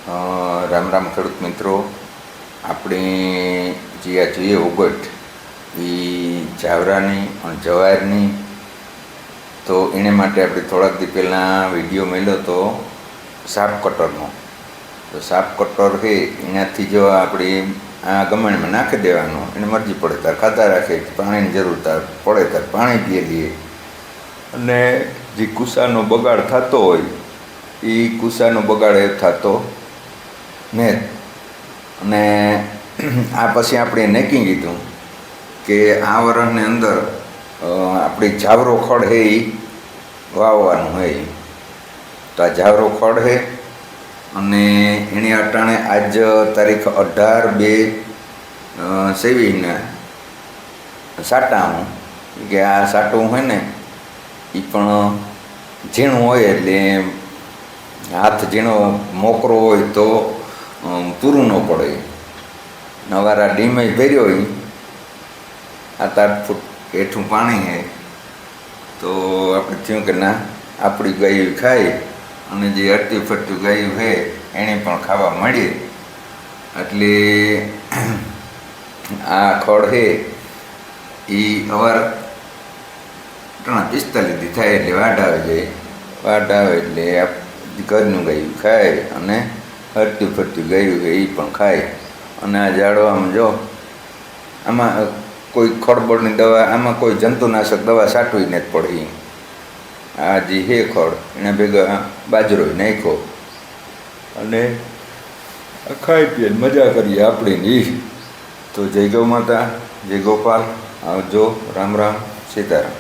રામ રામ ખેડૂત મિત્રો. આપણે જે આ જોઈએ ઉગટ એ જાવરાની અને જવારની, તો એને માટે આપણે થોડાક દી પહેલાં વિડીયો મળ્યો તો સાપ કટરનો. તો સાપ કટર છે એનાથી જો આપણે આ ગમણમાં નાખી દેવાનું, એને મરજી પડે ત્યારે ખાતા રાખે, પાણીની જરૂર પડે ત્યારે પાણી પીએ લઈએ. અને જે કુસાનો બગાડ થતો હોય એ કુસાનો બગાડ એ થતો ને. અને આ પછી આપણે નક્કી કીધું કે આ વર્ષની અંદર આપણી જાવરો ખડ છે એ વાવવાનું હોય. તો આ જાવરો ખડ છે અને એની અટાણે આજ તારીખ 18/2/23 સાટાવું કે આ સાટવું હોય ને એ પણ ઝીણું હોય, એટલે હાથ ઝીણો મોકરો હોય તો પૂરું ન પડે. નવારા ડીમે ભર્યો હોય 7-8 ફૂટ હેઠું પાણી છે, તો આપણે થયું કે ના આપણી ગાયું ખાય અને જે અડતી ફરતું ગાયું છે એને પણ ખાવા મળીએ. એટલે આ ખડ છે એ અવાર 45 થાય એટલે વાઢ આવી જાય. વાઢ આવે એટલે ઘરનું ગાયું ખાય અને હરતું ફરતું ગાયું છે એ પણ ખાય. અને આ ઝાડવામાં જો આમાં કોઈ ખડબડની દવા, આમાં કોઈ જંતુનાશક દવા છાંટવી નથી પડી. આ જે હે ખડ એને ભેગા બાજરો નાખ્યો અને ખાઈ પીએ મજા કરીએ આપણી. તો જય ગૌ માતા, જય ગોપાલ. આવજો. રામ રામ, સીતારામ.